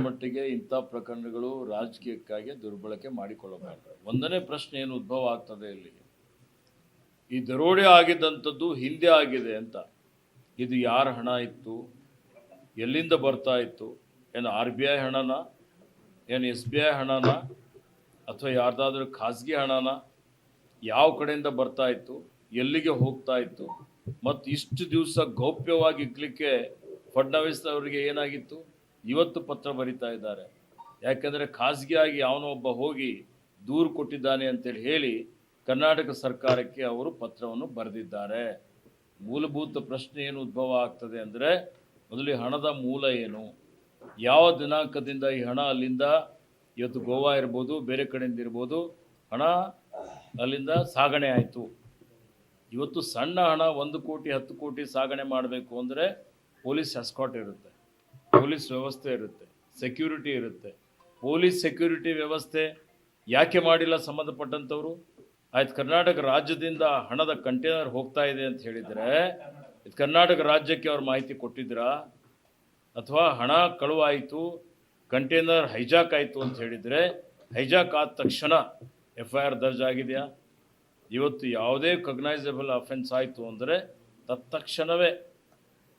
ಮಟ್ಟಿಗೆ ಇಂಥ ಪ್ರಕರಣಗಳು ರಾಜಕೀಯಕ್ಕಾಗಿ ದುರ್ಬಳಕೆ ಮಾಡಿಕೊಳ್ಳಬಾರದು. ಒಂದನೇ ಪ್ರಶ್ನೆ ಏನು ಉದ್ಭವ ಆಗ್ತದೆ ಇಲ್ಲಿ, ಈ ದರೋಡೆ ಆಗಿದ್ದಂಥದ್ದು ಹಿಂದೆ ಆಗಿದೆ ಅಂತ. ಇದು ಯಾರ ಹಣ ಇತ್ತು, ಎಲ್ಲಿಂದ ಬರ್ತಾ ಇತ್ತು? ಏನು RBI ಹಣನ, ಏನು SBI ಹಣನ, ಅಥವಾ ಯಾರ್ದಾದ್ರೂ ಖಾಸಗಿ ಹಣನ? ಯಾವ ಕಡೆಯಿಂದ ಬರ್ತಾ ಇತ್ತು, ಎಲ್ಲಿಗೆ ಹೋಗ್ತಾ ಇತ್ತು? ಮತ್ತು ಇಷ್ಟು ದಿವಸ ಗೌಪ್ಯವಾಗಿ ಇಡ್ಲಿಕ್ಕೆ ಫಡ್ನವೀಸ್ ಅವರಿಗೆ ಏನಾಗಿತ್ತು? ಇವತ್ತು ಪತ್ರ ಬರಿತಾ ಇದ್ದಾರೆ. ಯಾಕೆಂದರೆ ಖಾಸಗಿಯಾಗಿ ಯಾವನೋ ಒಬ್ಬ ಹೋಗಿ ದೂರು ಕೊಟ್ಟಿದ್ದಾನೆ ಅಂತೇಳಿ ಹೇಳಿ ಕರ್ನಾಟಕ ಸರ್ಕಾರಕ್ಕೆ ಅವರು ಪತ್ರವನ್ನು ಬರೆದಿದ್ದಾರೆ. ಮೂಲಭೂತ ಪ್ರಶ್ನೆ ಏನು ಉದ್ಭವ ಆಗ್ತದೆ ಅಂದರೆ, ಮೊದಲು ಈ ಹಣದ ಮೂಲ ಏನು, ಯಾವ ದಿನಾಂಕದಿಂದ ಈ ಹಣ ಅಲ್ಲಿಂದ, ಇವತ್ತು ಗೋವಾ ಇರ್ಬೋದು, ಬೇರೆ ಕಡೆಯಿಂದ ಇರ್ಬೋದು, ಹಣ ಅಲ್ಲಿಂದ ಸಾಗಣೆ ಆಯಿತು. ಇವತ್ತು ಸಣ್ಣ ಹಣ 1 ಕೋಟಿ 10 ಕೋಟಿ ಸಾಗಣೆ ಮಾಡಬೇಕು ಅಂದರೆ ಪೊಲೀಸ್ ಎಸ್ಕಾಟ್ ಇರುತ್ತೆ, ಪೊಲೀಸ್ ವ್ಯವಸ್ಥೆ ಇರುತ್ತೆ, ಸೆಕ್ಯೂರಿಟಿ ಇರುತ್ತೆ. ಪೊಲೀಸ್ ಸೆಕ್ಯೂರಿಟಿ ವ್ಯವಸ್ಥೆ ಯಾಕೆ ಮಾಡಿಲ್ಲ ಸಂಬಂಧಪಟ್ಟಂಥವ್ರು? ಆಯ್ತು, ಕರ್ನಾಟಕ ರಾಜ್ಯದಿಂದ ಹಣದ ಕಂಟೈನರ್ ಹೋಗ್ತಾ ಇದೆ ಅಂತ ಹೇಳಿದರೆ ಇದು ಕರ್ನಾಟಕ ರಾಜ್ಯಕ್ಕೆ ಅವ್ರು ಮಾಹಿತಿ ಕೊಟ್ಟಿದ್ರಾ? ಅಥವಾ ಹಣ ಕಳುವಾಯಿತು, ಕಂಟೈನರ್ ಹೈಜಾಕ್ ಆಯಿತು ಅಂತ ಹೇಳಿದರೆ ಹೈಜಾಕ್ ಆದ ತಕ್ಷಣ FIR ದರ್ಜ್ ಆಗಿದೆಯಾ? ಇವತ್ತು ಯಾವುದೇ ಕಗ್ನೈಸಬಲ್ ಅಫೆನ್ಸ್ ಆಯಿತು ಅಂದರೆ ತತ್ಕ್ಷಣವೇ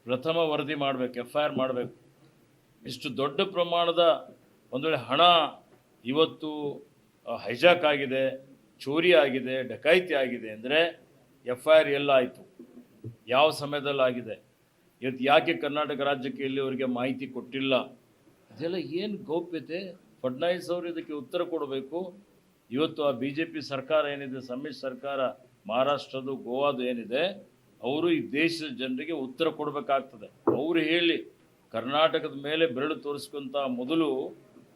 ಪ್ರಥಮ ವರದಿ ಮಾಡಬೇಕು, FIR ಮಾಡಬೇಕು. ಇಷ್ಟು ದೊಡ್ಡ ಪ್ರಮಾಣದ ಒಂದು ವೇಳೆ ಹಣ ಇವತ್ತು ಹೈಜಾಕ್ ಆಗಿದೆ, ಚೋರಿ ಆಗಿದೆ, ಡಕಾಯಿತಿ ಆಗಿದೆ ಅಂದರೆ FIR ಎಲ್ಲಾಯಿತು, ಯಾವ ಸಮಯದಲ್ಲಿ ಆಗಿದೆ? ಇವತ್ತು ಯಾಕೆ ಕರ್ನಾಟಕ ರಾಜ್ಯಕ್ಕೆ ಇಲ್ಲಿವರೆಗೆ ಮಾಹಿತಿ ಕೊಟ್ಟಿಲ್ಲ? ಇದೆಲ್ಲ ಏನು ಗೌಪ್ಯತೆ? ಫಡ್ನವೀಸ್ ಅವರು ಇದಕ್ಕೆ ಉತ್ತರ ಕೊಡಬೇಕು. ಇವತ್ತು ಆ BJP ಸರ್ಕಾರ ಏನಿದೆ, ಸಮ್ಮಿಶ್ರ ಸರ್ಕಾರ, ಮಹಾರಾಷ್ಟ್ರದ್ದು, ಗೋವಾದು ಏನಿದೆ, ಅವರು ಈ ದೇಶದ ಜನರಿಗೆ ಉತ್ತರ ಕೊಡಬೇಕಾಗ್ತದೆ. ಅವರು ಹೇಳಿ ಕರ್ನಾಟಕದ ಮೇಲೆ ಬೆರಳು ತೋರಿಸ್ಕೊಂತ ಮೊದಲು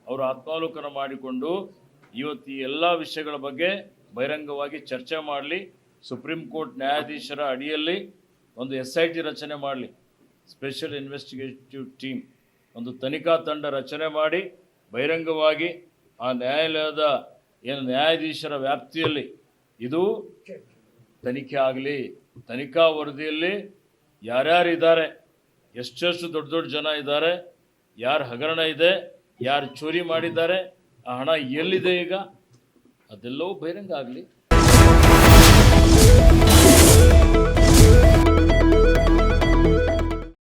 ಅವರು ಆತ್ಮಾವಲೋಕನ ಮಾಡಿಕೊಂಡು ಇವತ್ತು ಈ ಎಲ್ಲ ವಿಷಯಗಳ ಬಗ್ಗೆ ಬಹಿರಂಗವಾಗಿ ಚರ್ಚೆ ಮಾಡಲಿ. ಸುಪ್ರೀಂ ಕೋರ್ಟ್ ನ್ಯಾಯಾಧೀಶರ ಅಡಿಯಲ್ಲಿ ಒಂದು SIT ರಚನೆ ಮಾಡಲಿ, ಸ್ಪೆಷಲ್ ಇನ್ವೆಸ್ಟಿಗೇಟಿವ್ ಟೀಮ್, ಒಂದು ತನಿಖಾ ತಂಡ ರಚನೆ ಮಾಡಿ ಬಹಿರಂಗವಾಗಿ ಆ ನ್ಯಾಯಾಲಯದ ಏನು ನ್ಯಾಯಾಧೀಶರ ವ್ಯಾಪ್ತಿಯಲ್ಲಿ ಇದು ತನಿಖೆ ಆಗಲಿ. ತನಿಖಾ ವರದಿಯಲ್ಲಿ ಯಾರ್ಯಾರಿದ್ದಾರೆ, ಎಷ್ಟೆಷ್ಟು ದೊಡ್ಡ ದೊಡ್ಡ ಜನ ಇದ್ದಾರೆ, ಯಾರು ಹಗರಣ ಇದೆ, ಯಾರು ಚೋರಿ ಮಾಡಿದ್ದಾರೆ, ಆ ಹಣ ಎಲ್ಲಿದೆ ಈಗ, ಅದೆಲ್ಲವೂ ಬಹಿರಂಗ ಆಗಲಿ.